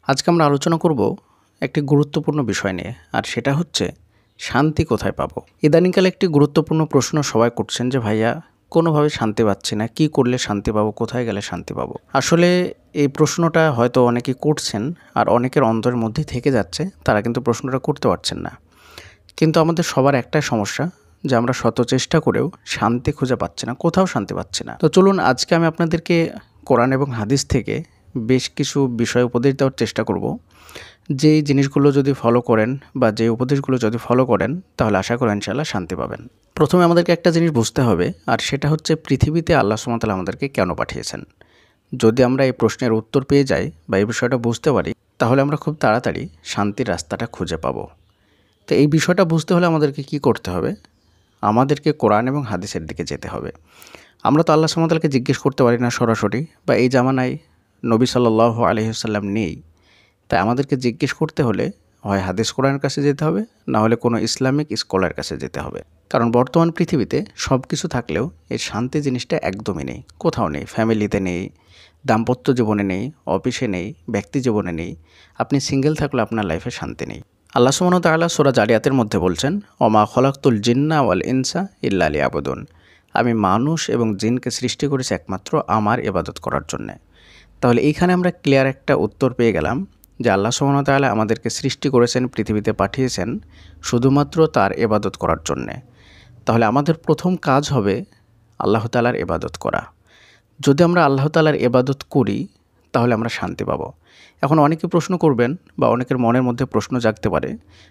আজকে আমরা আলোচনা করব একটি গুরুত্বপূর্ণ বিষয় নিয়ে, আর সেটা হচ্ছে শান্তি কোথায় পাবো। ইদানিংকালে একটি গুরুত্বপূর্ণ প্রশ্ন সবাই করছেন যে ভাইয়া কোনোভাবে শান্তি পাচ্ছি না, কি করলে শান্তি পাবো, কোথায় গেলে শান্তি পাবো। আসলে এই প্রশ্নটা হয়তো অনেকেই করছেন, আর অনেকের অন্তরের মধ্যেই থেকে যাচ্ছে, তারা কিন্তু প্রশ্নটা করতে পারছেন না। কিন্তু আমাদের সবার একটাই সমস্যা যে আমরা শত চেষ্টা করেও শান্তি খুঁজে পাচ্ছি না, কোথাও শান্তি পাচ্ছি না। তো চলুন আজকে আমি আপনাদেরকে কোরআন এবং হাদিস থেকে বেশ কিছু বিষয় উপদেশ দেওয়ার চেষ্টা করব। যেই জিনিসগুলো যদি ফলো করেন বা যে উপদেশগুলো যদি ফলো করেন, তাহলে আশা করি ইনশাআল্লাহ শান্তি পাবেন। প্রথমে আমাদেরকে একটা জিনিস বুঝতে হবে, আর সেটা হচ্ছে পৃথিবীতে আল্লাহ সুবহানাহু ওয়া তাআলা আমাদেরকে কেন পাঠিয়েছেন। যদি আমরা এই প্রশ্নের উত্তর পেয়ে যাই বা এই বিষয়টা বুঝতে পারি, তাহলে আমরা খুব তাড়াতাড়ি শান্তির রাস্তাটা খুঁজে পাবো। তো এই বিষয়টা বুঝতে হলে আমাদেরকে কি করতে হবে? আমাদেরকে কোরআন এবং হাদিসের দিকে যেতে হবে। আমরা তো আল্লাহ সুবহানাহু ওয়া তাআলাকে জিজ্ঞেস করতে পারি না সরাসরি, বা এই জামানায় নবী সাল্লাল্লাহু আলাইহি ওয়াসাল্লাম নেই। তাই আমাদেরকে জিজ্ঞেস করতে হলে হয় হাদিস কোরআনের কাছে যেতে হবে, না হলে কোনো ইসলামিক স্কলার কাছে যেতে হবে। কারণ বর্তমান পৃথিবীতে সব কিছু থাকলেও এই শান্তি জিনিসটা একদমই নেই, কোথাও নেই। ফ্যামিলিতে নেই, দাম্পত্য জীবনে নেই, অফিসে নেই, ব্যক্তি জীবনে নেই। আপনি সিঙ্গেল থাকলে আপনার লাইফে শান্তি নেই। আল্লাহ সুবহানাহু ওয়া তাআলা সূরা জারিয়াতের মধ্যে বলছেন, ওমা খলাকতুল জিন্না ওয়াল ইনসা ইল্লা লিয়াবুদুন। আমি মানুষ এবং জিনকে সৃষ্টি করেছি একমাত্র আমার ইবাদত করার জন্যে। তাহলে এইখানে আমরা ক্লিয়ার একটা উত্তর পেয়ে গেলাম যে আল্লাহ সুবহানাহু ওয়া তাআলা আমাদেরকে সৃষ্টি করেছেন, পৃথিবীতে পাঠিয়েছেন শুধুমাত্র তার ইবাদত করার জন্যে। তাহলে আমাদের প্রথম কাজ হবে আল্লাহ তাআলার ইবাদত করা। যদি আমরা আল্লাহ তাআলার ইবাদত করি, তাহলে আমরা শান্তি পাবো। এখন অনেকে প্রশ্ন করবেন, বা অনেকের মনের মধ্যে প্রশ্ন জাগতে পারে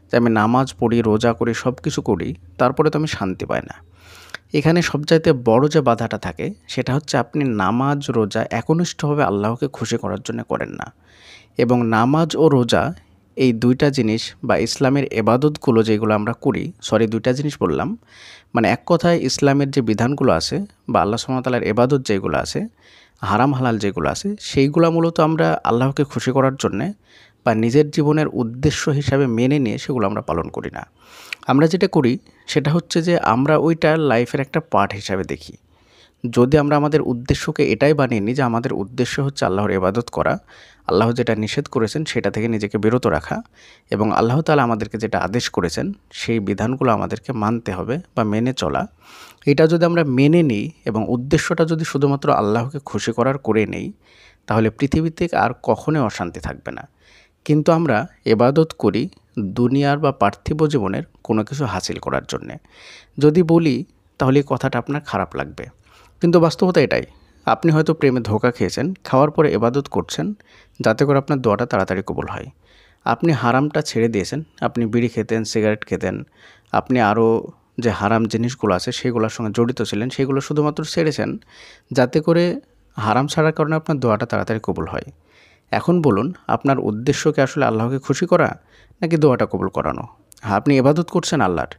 যে আমি নামাজ পড়ি, রোজা করি, সব কিছু করি, তারপরে তো আমি শান্তি পাই না। এখানে সবচাইতে বড় যে বাধাটা থাকে সেটা হচ্ছে আপনি নামাজ রোজা একনিষ্ঠভাবে আল্লাহকে খুশি করার জন্য করেন না। এবং নামাজ ও রোজা এই দুইটা জিনিস বা ইসলামের এবাদতগুলো যেগুলো আমরা করি, দুইটা জিনিস বললাম, মানে এক কথায় ইসলামের যে বিধানগুলো আছে বা আল্লাহ সুবহানাহু ওয়া তাআলার এবাদত যেগুলো আছে, হারাম হালাল যেগুলো আছে, সেইগুলো মূলত আমরা আল্লাহকে খুশি করার জন্যে বা নিজের জীবনের উদ্দেশ্য হিসাবে মেনে নিয়ে সেগুলো আমরা পালন করি না। আমরা যেটা করি সেটা হচ্ছে যে আমরা ওইটা লাইফের একটা পার্ট হিসাবে দেখি। যদি আমরা আমাদের উদ্দেশ্যকে এটাই বানিয়ে নিই যে আমাদের উদ্দেশ্য হচ্ছে আল্লাহর ইবাদত করা, আল্লাহ যেটা নিষেধ করেছেন সেটা থেকে নিজেকে বিরত রাখা, এবং আল্লাহ তাআলা আমাদেরকে যেটা আদেশ করেছেন সেই বিধানগুলো আমাদেরকে মানতে হবে বা মেনে চলা, এটা যদি আমরা মেনে নিই এবং উদ্দেশ্যটা যদি শুধুমাত্র আল্লাহকে খুশি করার করে নেই, তাহলে পৃথিবীতে আর কখনোই অশান্তি থাকবে না। কিন্তু আমরা ইবাদত করি দুনিয়ার বা পার্থিব জীবনের কোনো কিছু হাসিল করার জন্যে। যদি বলি তাহলে এই কথাটা আপনার খারাপ লাগবে, কিন্তু বাস্তবতা এটাই। আপনি হয়তো প্রেমে ধোঁকা খেয়েছেন, খাওয়ার পরে ইবাদত করছেন যাতে করে আপনার দোয়াটা তাড়াতাড়ি কবুল হয়। আপনি হারামটা ছেড়ে দিয়েছেন, আপনি বিড়ি খেতেন, সিগারেট খেতেন, আপনি আরও যে হারাম জিনিসগুলো আছে সেগুলোর সঙ্গে জড়িত ছিলেন, সেগুলো শুধুমাত্র ছেড়েছেন যাতে করে হারাম ছাড়ার কারণে আপনার দোয়াটা তাড়াতাড়ি কবুল হয়। এখন বলুন, আপনার উদ্দেশ্য কি আসলে আল্লাহকে খুশি করা, নাকি দোয়াটা কবুল করানো? হ্যাঁ, আপনি ইবাদত করছেন আল্লাহর,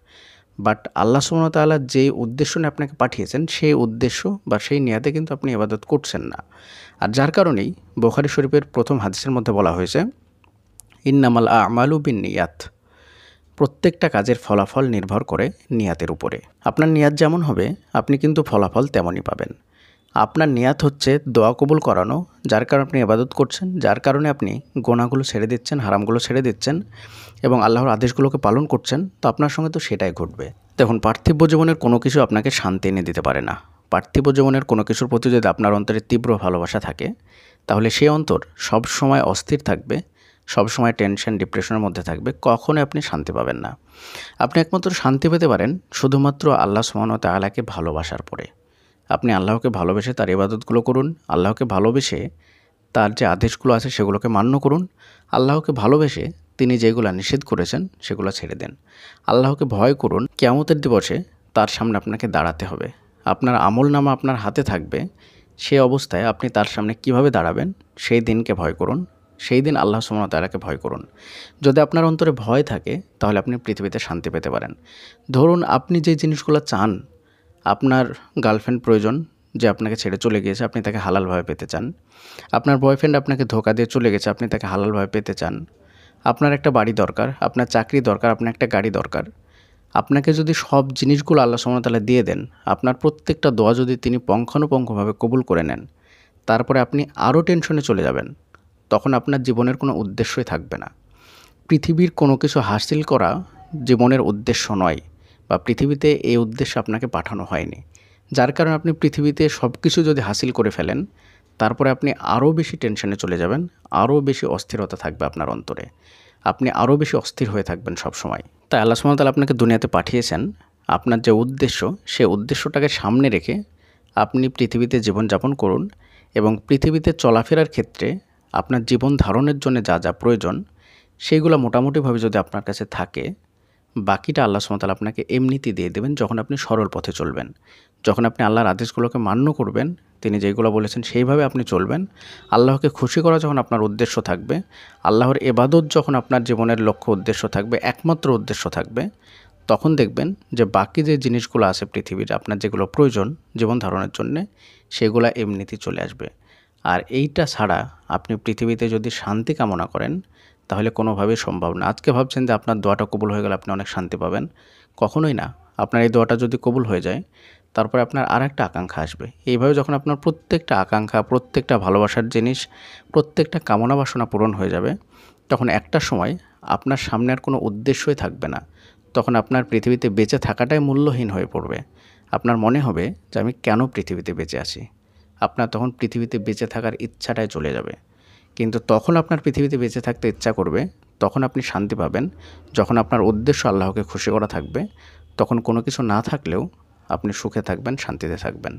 বাট আল্লাহ সুবহানাহু ওয়া তাআলা যে উদ্দেশ্য নিয়ে আপনাকে পাঠিয়েছেন সেই উদ্দেশ্য বা সেই নিয়াতে কিন্তু আপনি ইবাদত করছেন না। আর যার কারণেই বুখারী শরীফের প্রথম হাদিসের মধ্যে বলা হয়েছে, ইন্নামাল আমালু বিন্নিয়াত। প্রত্যেকটা কাজের ফলাফল নির্ভর করে নিয়াতের উপরে। আপনার নিয়াত যেমন হবে আপনি কিন্তু ফলাফল তেমনই পাবেন। আপনার নিয়াত হচ্ছে দোয়া কবুল করানো, যার কারণে আপনি ইবাদত করছেন, যার কারণে আপনি গুনাহগুলো ছেড়ে দিচ্ছেন, হারামগুলো ছেড়ে দিচ্ছেন এবং আল্লাহর আদেশগুলোকে পালন করছেন, তো আপনার সঙ্গে তো সেটাই ঘটবে। দেখুন, পার্থিব জীবনের কোনো কিছু আপনাকে শান্তি এনে দিতে পারে না। পার্থিব জীবনের কোনো কিছুর প্রতি যদি আপনার অন্তরে তীব্র ভালোবাসা থাকে, তাহলে সেই অন্তর সব সময় অস্থির থাকবে, সব সময় টেনশন ডিপ্রেশনের মধ্যে থাকবে, কখনোই আপনি শান্তি পাবেন না। আপনি একমাত্র শান্তি পেতে পারেন শুধুমাত্র আল্লাহ সুবহানাহু ওয়া তাআলাকে ভালোবাসার পরে। আপনি আল্লাহকে ভালোবেসে তার ইবাদতগুলো করুন, আল্লাহকে ভালোবেসে তার যে আদেশগুলো আছে সেগুলোকে মান্য করুন, আল্লাহকে ভালোবেসে তিনি যেগুলো নিষেধ করেছেন সেগুলো ছেড়ে দেন। আল্লাহকে ভয় করুন, কিয়ামতের দিবসে তার সামনে আপনাকে দাঁড়াতে হবে, আপনার আমলনামা আপনার হাতে থাকবে। সেই অবস্থায় আপনি তার সামনে কিভাবে দাঁড়াবেন সেই দিনকে ভয় করুন, সেই দিন আল্লাহ সুবহানাহু ওয়া তাআলাকে ভয় করুন। যদি আপনার অন্তরে ভয় থাকে তাহলে আপনি পৃথিবীতে শান্তি পেতে পারেন। ধরুন আপনি যে জিনিসগুলো চান, আপনার গার্লফ্রেন্ড প্রয়োজন যে আপনাকে ছেড়ে চলে গিয়েছে, আপনি তাকে হালালভাবে পেতে চান। আপনার বয়ফ্রেন্ড আপনাকে ধোঁকা দিয়ে চলে গেছে, আপনি তাকে হালালভাবে পেতে চান। আপনার একটা বাড়ি দরকার, আপনার চাকরি দরকার, আপনার একটা গাড়ি দরকার। আপনাকে যদি সব জিনিসগুলো আল্লাহ সুবহানাহু ওয়া তাআলা দিয়ে দেন, আপনার প্রত্যেকটা দোয়া যদি তিনি পুঙ্খানুপুঙ্খভাবে কবুল করে নেন, তারপরে আপনি আরও টেনশনে চলে যাবেন, তখন আপনার জীবনের কোনো উদ্দেশ্যই থাকবে না। পৃথিবীর কোনো কিছু হাসিল করা জীবনের উদ্দেশ্য নয়, বা পৃথিবীতে এই উদ্দেশ্যে আপনাকে পাঠানো হয়নি। যার কারণে আপনি পৃথিবীতে সব কিছু যদি হাসিল করে ফেলেন, তারপরে আপনি আরও বেশি টেনশনে চলে যাবেন, আরও বেশি অস্থিরতা থাকবে আপনার অন্তরে, আপনি আরও বেশি অস্থির হয়ে থাকবেন সবসময়। তাই আল্লাহ সুবহানাহু ওয়া তাআলা আপনাকে দুনিয়াতে পাঠিয়েছেন, আপনার যে উদ্দেশ্য, সে উদ্দেশ্যটাকে সামনে রেখে আপনি পৃথিবীতে জীবনযাপন করুন, এবং পৃথিবীতে চলাফেরার ক্ষেত্রে আপনার জীবন ধারণের জন্য যা যা প্রয়োজন সেইগুলো মোটামুটিভাবে যদি আপনার কাছে থাকে, বাকিটা আল্লাহ সুবহানাহু ওয়া তাআলা আপনাকে এমনিতেই দিয়ে দেবেন যখন আপনি সরল পথে চলবেন। যখন আপনি আল্লাহর আদেশগুলোকে মান্য করবেন, তিনি যেগুলো বলেছেন সেইভাবে আপনি চলবেন, আল্লাহকে খুশি করা যখন আপনার উদ্দেশ্য থাকবে, আল্লাহর ইবাদত যখন আপনার জীবনের লক্ষ্য উদ্দেশ্য থাকবে, একমাত্র উদ্দেশ্য থাকবে, তখন দেখবেন যে বাকি যে জিনিসগুলো আছে পৃথিবীর আপনার যেগুলো প্রয়োজন জীবন ধারণের জন্যে, সেগুলো এমনিতেই চলে আসবে। আর এইটা ছাড়া আপনি পৃথিবীতে যদি শান্তি কামনা করেন, তাহলে কোনোভাবেই সম্ভব না। আজকে ভাবছেন যে আপনার দোয়াটা কবুল হয়ে গেলে আপনি অনেক শান্তি পাবেন, কখনোই না। আপনার এই দোয়াটা যদি কবুল হয়ে যায়, তারপরে আপনার আরেকটা আকাঙ্ক্ষা আসবে। এইভাবে যখন আপনার প্রত্যেকটা আকাঙ্ক্ষা, প্রত্যেকটা ভালোবাসার জিনিস, প্রত্যেকটা কামনা বাসনা পূরণ হয়ে যাবে, তখন একটা সময় আপনার সামনে আর কোনো উদ্দেশ্যই থাকবে না। তখন আপনার পৃথিবীতে বেঁচে থাকাটাই মূল্যহীন হয়ে পড়বে। আপনার মনে হবে যে আমি কেন পৃথিবীতে বেঁচে আছি? আপনার তখন পৃথিবীতে বেঁচে থাকার ইচ্ছাটাই চলে যাবে। কিন্তু তখন আপনার পৃথিবীতে বেঁচে থাকতে ইচ্ছা করবে, তখন আপনি শান্তি পাবেন, যখন আপনার উদ্দেশ্য আল্লাহকে খুশি করা থাকবে। তখন কোনো কিছু না থাকলেও আপনি সুখে থাকবেন, শান্তিতে থাকবেন।